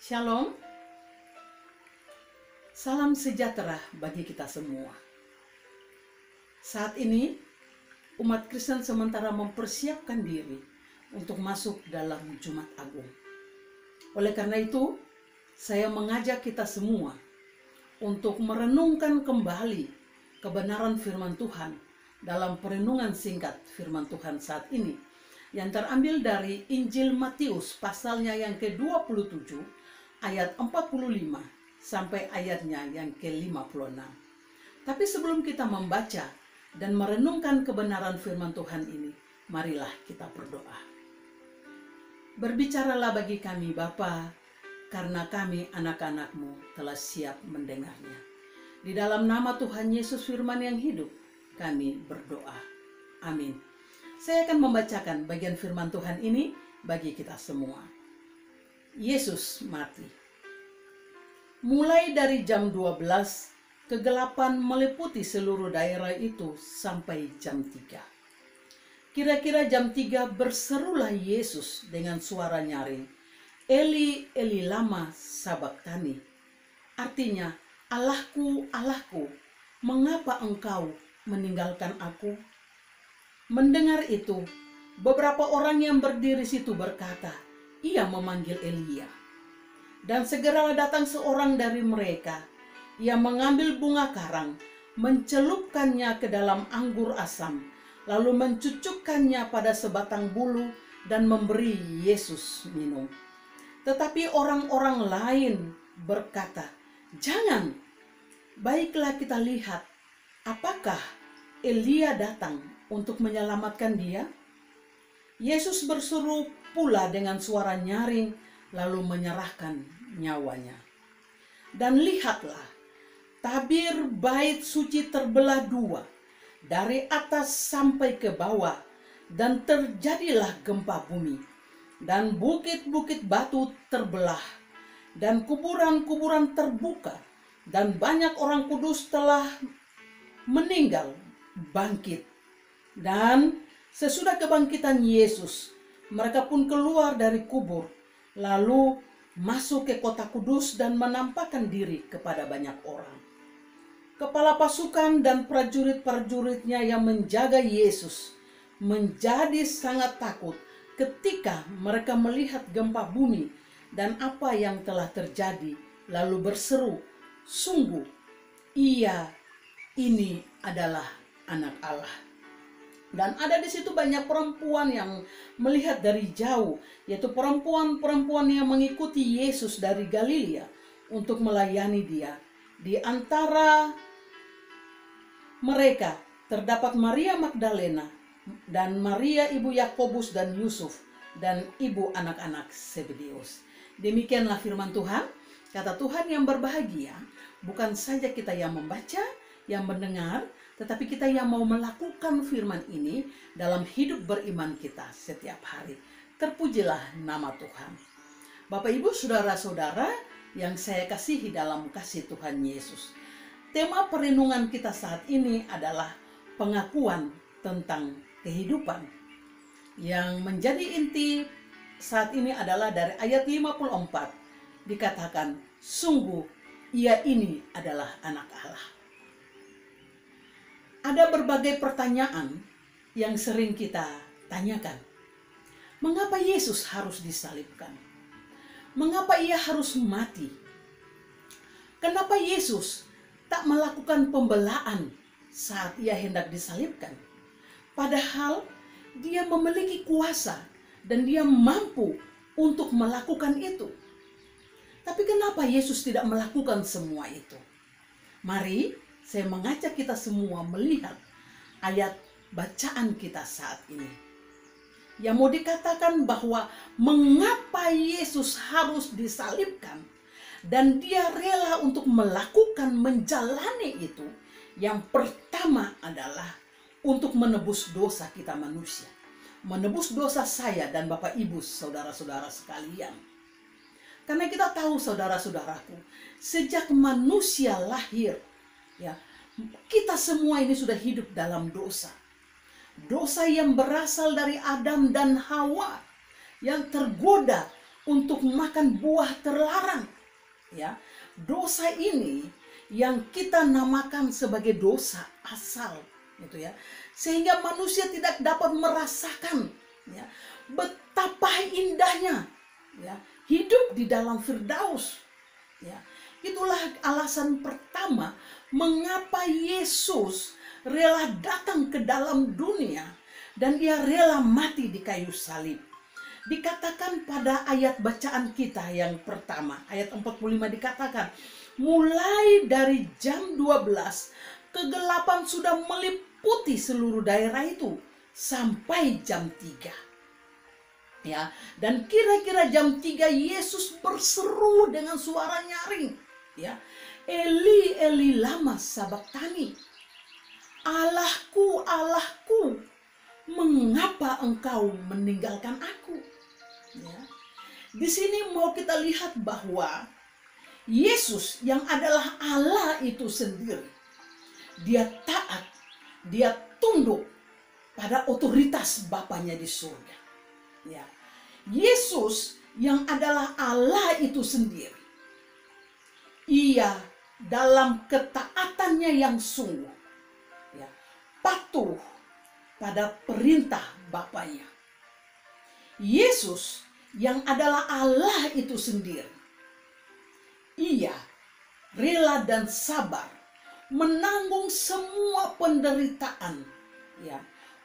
Shalom, salam sejahtera bagi kita semua. Saat ini, umat Kristen sementara mempersiapkan diri untuk masuk dalam Jumat Agung. Oleh karena itu, saya mengajak kita semua untuk merenungkan kembali kebenaran firman Tuhan dalam perenungan singkat firman Tuhan saat ini, yang terambil dari Injil Matius pasalnya yang ke-27 ayat 45 sampai ayatnya yang ke-56. Tapi sebelum kita membaca dan merenungkan kebenaran firman Tuhan ini, marilah kita berdoa. Berbicaralah bagi kami Bapa, karena kami anak-anak-Mu telah siap mendengarnya. Di dalam nama Tuhan Yesus firman yang hidup, kami berdoa. Amin. Saya akan membacakan bagian firman Tuhan ini bagi kita semua. Yesus mati. Mulai dari jam 12, kegelapan meliputi seluruh daerah itu sampai jam 3. Kira-kira jam 3 berserulah Yesus dengan suara nyaring, Eli, Eli lama sabachthani. Artinya, Allahku, Allahku, mengapa engkau meninggalkan aku? Mendengar itu, beberapa orang yang berdiri situ berkata, ia memanggil Elia. Dan segeralah datang seorang dari mereka. Ia mengambil bunga karang, mencelupkannya ke dalam anggur asam, lalu mencucukkannya pada sebatang bulu dan memberi Yesus minum. Tetapi orang-orang lain berkata, jangan, baiklah kita lihat, apakah Elia datang untuk menyelamatkan dia? Yesus berseru pula dengan suara nyaring, lalu menyerahkan nyawanya. Dan lihatlah, tabir bait suci terbelah dua, dari atas sampai ke bawah, dan terjadilah gempa bumi, dan bukit-bukit batu terbelah, dan kuburan-kuburan terbuka, dan banyak orang kudus telah meninggal bangkit. Dan sesudah kebangkitan Yesus, mereka pun keluar dari kubur, lalu masuk ke kota kudus dan menampakkan diri kepada banyak orang. Kepala pasukan dan prajurit-prajuritnya yang menjaga Yesus menjadi sangat takut ketika mereka melihat gempa bumi dan apa yang telah terjadi, lalu berseru, sungguh ia ini adalah anak Allah. Dan ada di situ banyak perempuan yang melihat dari jauh, yaitu perempuan-perempuan yang mengikuti Yesus dari Galilea untuk melayani dia. Di antara mereka terdapat Maria Magdalena dan Maria ibu Yakobus dan Yusuf dan ibu anak-anak Zebedeus. Demikianlah firman Tuhan. Kata Tuhan yang berbahagia, bukan saja kita yang membaca, yang mendengar, tetapi kita yang mau melakukan firman ini dalam hidup beriman kita setiap hari. Terpujilah nama Tuhan. Bapak Ibu saudara-saudara yang saya kasihi dalam kasih Tuhan Yesus. Tema perenungan kita saat ini adalah pengakuan tentang kehidupan. Yang menjadi inti saat ini adalah dari ayat 54. Dikatakan, sungguh ia ini adalah anak Allah. Ada berbagai pertanyaan yang sering kita tanyakan. Mengapa Yesus harus disalibkan? Mengapa ia harus mati? Kenapa Yesus tak melakukan pembelaan saat ia hendak disalibkan? Padahal dia memiliki kuasa dan dia mampu untuk melakukan itu. Tapi kenapa Yesus tidak melakukan semua itu? Mari saya mengajak kita semua melihat ayat bacaan kita saat ini. Yang mau dikatakan bahwa mengapa Yesus harus disalibkan dan dia rela untuk melakukan menjalani itu. Yang pertama adalah untuk menebus dosa kita manusia. Menebus dosa saya dan Bapak Ibu saudara-saudara sekalian. Karena kita tahu saudara-saudaraku, sejak manusia lahir, ya, kita semua ini sudah hidup dalam dosa. Dosa yang berasal dari Adam dan Hawa yang tergoda untuk makan buah terlarang. Ya, dosa ini yang kita namakan sebagai dosa asal, gitu ya. Sehingga manusia tidak dapat merasakan, ya, betapa indahnya, ya, hidup di dalam Firdaus. Ya, itulah alasan pertama mengapa Yesus rela datang ke dalam dunia dan dia rela mati di kayu salib. Dikatakan pada ayat bacaan kita yang pertama, ayat 45 dikatakan, mulai dari jam 12, kegelapan sudah meliputi seluruh daerah itu sampai jam 3. Ya, dan kira-kira jam 3 Yesus berseru dengan suara nyaring, ya. Eli, Eli lama sabachthani. Allahku, Allahku, mengapa engkau meninggalkan aku? Ya. Di sini mau kita lihat bahwa Yesus yang adalah Allah itu sendiri, dia taat, dia tunduk pada otoritas Bapanya di surga. Ya. Yesus yang adalah Allah itu sendiri, ia dalam ketaatannya yang sungguh, ya, patuh pada perintah Bapanya. Yesus yang adalah Allah itu sendiri, ia rela dan sabar menanggung semua penderitaan, ya,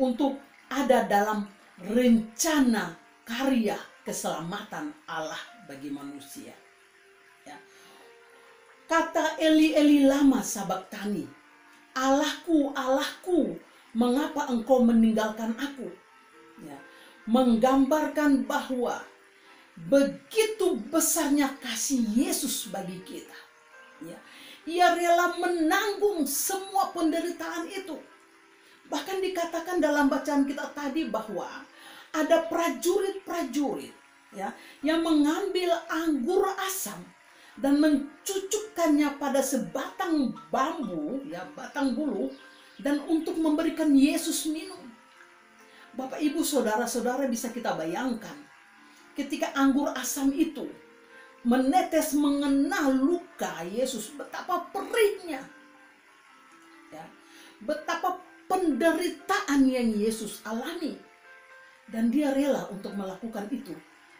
untuk ada dalam rencana karya keselamatan Allah bagi manusia. Ya. Kata Eli, Eli lama sabachthani, Allahku, Allahku, mengapa engkau meninggalkan aku? Ya. Menggambarkan bahwa begitu besarnya kasih Yesus bagi kita. Ya. Ia rela menanggung semua penderitaan itu. Bahkan dikatakan dalam bacaan kita tadi bahwa ada prajurit-prajurit, ya, yang mengambil anggur asam dan mencucukkannya pada sebatang bambu, ya, batang bulu, dan untuk memberikan Yesus minum. Bapak, Ibu, saudara-saudara, bisa kita bayangkan ketika anggur asam itu menetes mengena luka Yesus, betapa perihnya, ya, betapa penderitaan yang Yesus alami, dan dia rela untuk melakukan itu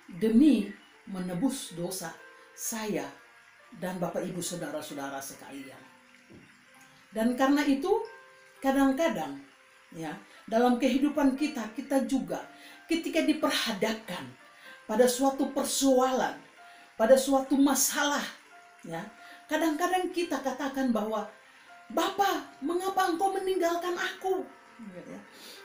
demi menebus dosa saya dan Bapak, Ibu, saudara-saudara sekalian. Dan karena itu kadang-kadang, ya, dalam kehidupan kita juga ketika diperhadapkan pada suatu persoalan, pada suatu masalah, ya, kadang-kadang kita katakan bahwa, Bapa, mengapa engkau meninggalkan aku? Gitu ya.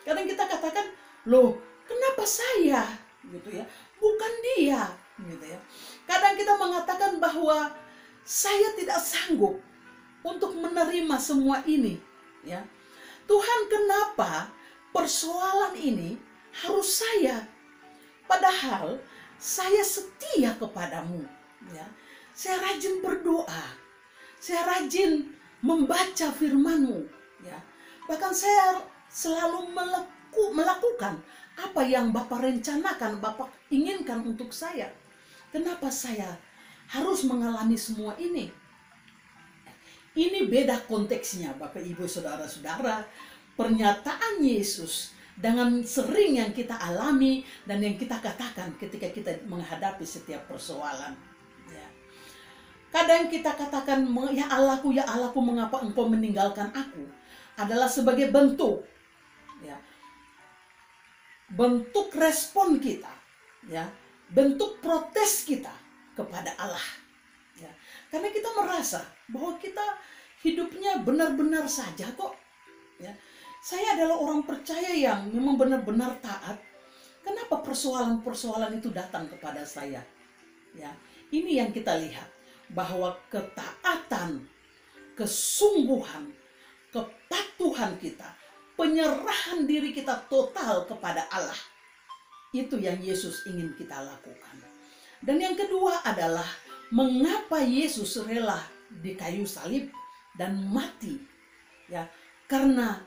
Kadang kita katakan, loh, kenapa saya? Gitu ya, bukan dia. Gitu ya. Kadang kita mengatakan bahwa saya tidak sanggup untuk menerima semua ini. Ya, Tuhan, kenapa persoalan ini harus saya? Padahal saya setia kepadamu. Ya, saya rajin berdoa, saya rajin membaca firman-Mu, ya. Bahkan saya selalu melakukan apa yang Bapak rencanakan, Bapak inginkan untuk saya. Kenapa saya harus mengalami semua ini? Ini beda konteksnya, Bapak, Ibu, saudara-saudara. Pernyataan Yesus dengan sering yang kita alami dan yang kita katakan ketika kita menghadapi setiap persoalan. Ya. Kadang kita katakan, ya Allahku, mengapa engkau meninggalkan aku? Adalah sebagai bentuk, ya, bentuk respon kita, ya, bentuk protes kita kepada Allah. Ya. Karena kita merasa bahwa kita hidupnya benar-benar saja kok. Ya. Saya adalah orang percaya yang memang benar-benar taat. Kenapa persoalan-persoalan itu datang kepada saya? Ya, ini yang kita lihat, bahwa ketaatan, kesungguhan, kepatuhan kita, penyerahan diri kita total kepada Allah, itu yang Yesus ingin kita lakukan. Dan yang kedua adalah mengapa Yesus rela di kayu salib dan mati, ya, karena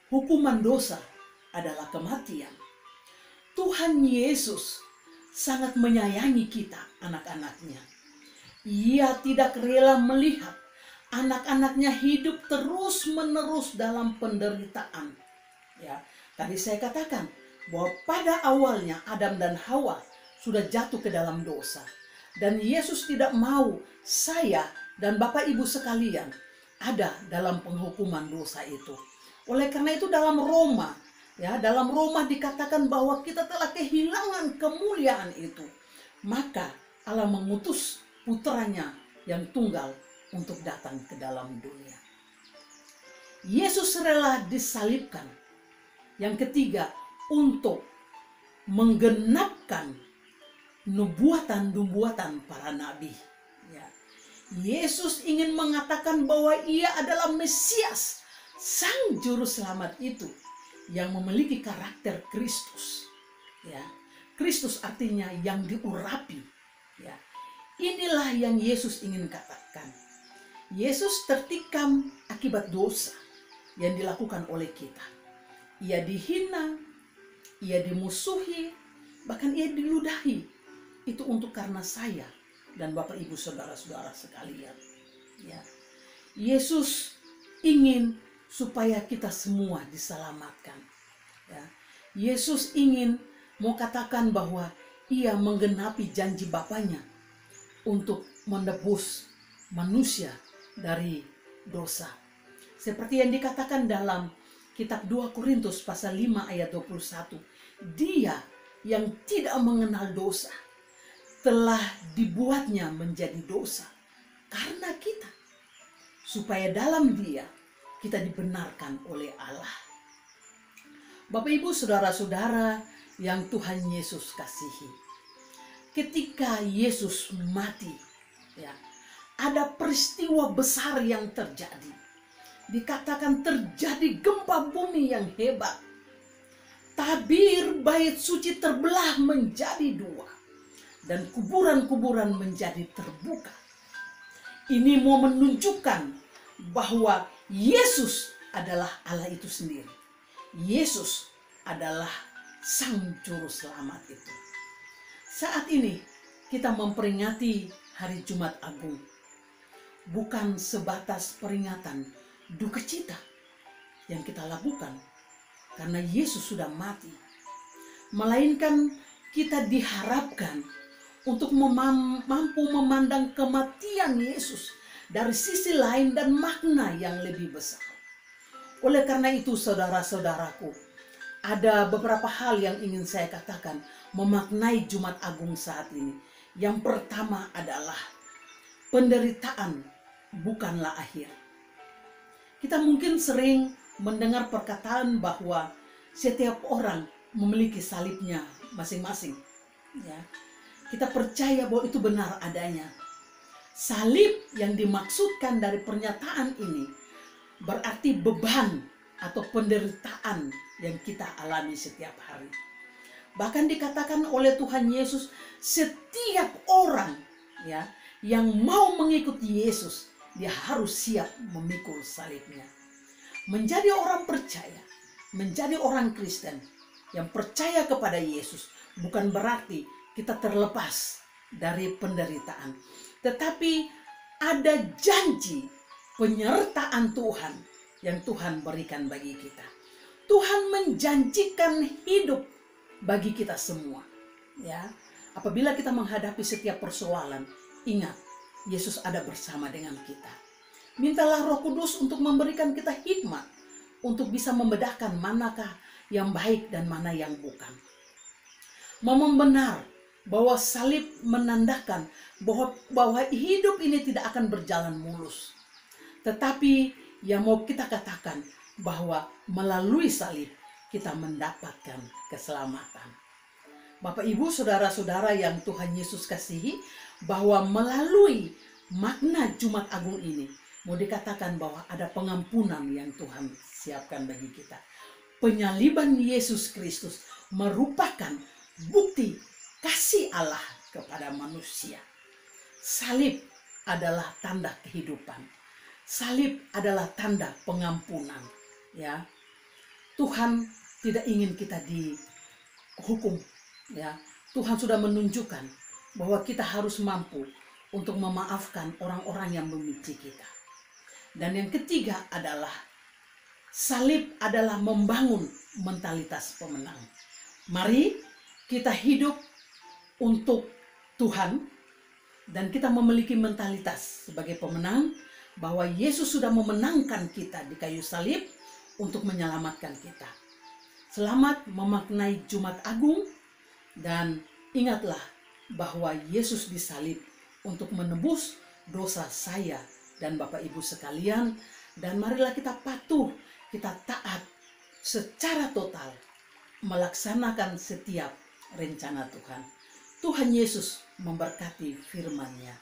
hukuman dosa adalah kematian. Tuhan Yesus sangat menyayangi kita, anak-anaknya. Ia tidak rela melihat anak-anaknya hidup terus-menerus dalam penderitaan. Ya, tadi saya katakan bahwa pada awalnya Adam dan Hawa sudah jatuh ke dalam dosa. Dan Yesus tidak mau saya dan Bapak Ibu sekalian ada dalam penghukuman dosa itu. Oleh karena itu dalam Roma dikatakan bahwa kita telah kehilangan kemuliaan itu. Maka Allah mengutus putranya yang tunggal untuk datang ke dalam dunia. Yesus rela disalibkan. Yang ketiga, untuk menggenapkan nubuatan-nubuatan para nabi. Ya. Yesus ingin mengatakan bahwa ia adalah Mesias, Sang Juru Selamat itu, yang memiliki karakter Kristus. Ya. Kristus artinya yang diurapi. Ya. Inilah yang Yesus ingin katakan. Yesus tertikam akibat dosa yang dilakukan oleh kita. Ia dihina, ia dimusuhi, bahkan ia diludahi. Itu untuk karena saya dan Bapak Ibu saudara-saudara sekalian. Ya. Yesus ingin supaya kita semua diselamatkan. Ya. Yesus ingin mau katakan bahwa ia menggenapi janji Bapaknya untuk menebus manusia dari dosa. Seperti yang dikatakan dalam kitab 2 Korintus pasal 5 ayat 21. Dia yang tidak mengenal dosa telah dibuatnya menjadi dosa karena kita, supaya dalam dia kita dibenarkan oleh Allah. Bapak Ibu saudara-saudara yang Tuhan Yesus kasihi, ketika Yesus mati, ya, ada peristiwa besar yang terjadi. Dikatakan terjadi gempa bumi yang hebat. Tabir bait suci terbelah menjadi dua. Dan kuburan-kuburan menjadi terbuka. Ini mau menunjukkan bahwa Yesus adalah Allah itu sendiri. Yesus adalah Sang Juru Selamat itu. Saat ini kita memperingati Hari Jumat Agung. Bukan sebatas peringatan duka cita yang kita lakukan karena Yesus sudah mati, melainkan kita diharapkan untuk mampu memandang kematian Yesus dari sisi lain dan makna yang lebih besar. Oleh karena itu saudara-saudaraku, ada beberapa hal yang ingin saya katakan memaknai Jumat Agung saat ini. Yang pertama adalah penderitaan bukanlah akhir. Kita mungkin sering mendengar perkataan bahwa setiap orang memiliki salibnya masing-masing. Ya. Kita percaya bahwa itu benar adanya. Salib yang dimaksudkan dari pernyataan ini berarti beban atau penderitaan yang kita alami setiap hari. Bahkan dikatakan oleh Tuhan Yesus, setiap orang ya yang mau mengikuti Yesus, dia harus siap memikul salibnya. Menjadi orang percaya, menjadi orang Kristen yang percaya kepada Yesus bukan berarti kita terlepas dari penderitaan. Tetapi ada janji penyertaan Tuhan yang Tuhan berikan bagi kita. Tuhan menjanjikan hidup bagi kita semua. Ya, apabila kita menghadapi setiap persoalan, ingat, Yesus ada bersama dengan kita. Mintalah Roh Kudus untuk memberikan kita hikmat untuk bisa membedakan manakah yang baik dan mana yang bukan. Memang benar bahwa salib menandakan bahwa hidup ini tidak akan berjalan mulus. Tetapi yang mau kita katakan bahwa melalui salib kita mendapatkan keselamatan. Bapak Ibu saudara-saudara yang Tuhan Yesus kasihi, bahwa melalui makna Jumat Agung ini mau dikatakan bahwa ada pengampunan yang Tuhan siapkan bagi kita. Penyaliban Yesus Kristus merupakan bukti kasih Allah kepada manusia. Salib adalah tanda kehidupan. Salib adalah tanda pengampunan. Ya, Tuhan tidak ingin kita dihukum, ya, Tuhan sudah menunjukkan bahwa kita harus mampu untuk memaafkan orang-orang yang membenci kita. Dan yang ketiga adalah salib adalah membangun mentalitas pemenang. Mari kita hidup untuk Tuhan dan kita memiliki mentalitas sebagai pemenang bahwa Yesus sudah memenangkan kita di kayu salib untuk menyelamatkan kita. Selamat memaknai Jumat Agung dan ingatlah bahwa Yesus disalib untuk menebus dosa saya dan Bapak Ibu sekalian, dan marilah kita patuh, kita taat secara total melaksanakan setiap rencana Tuhan. Tuhan Yesus memberkati firman-Nya.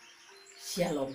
Shalom.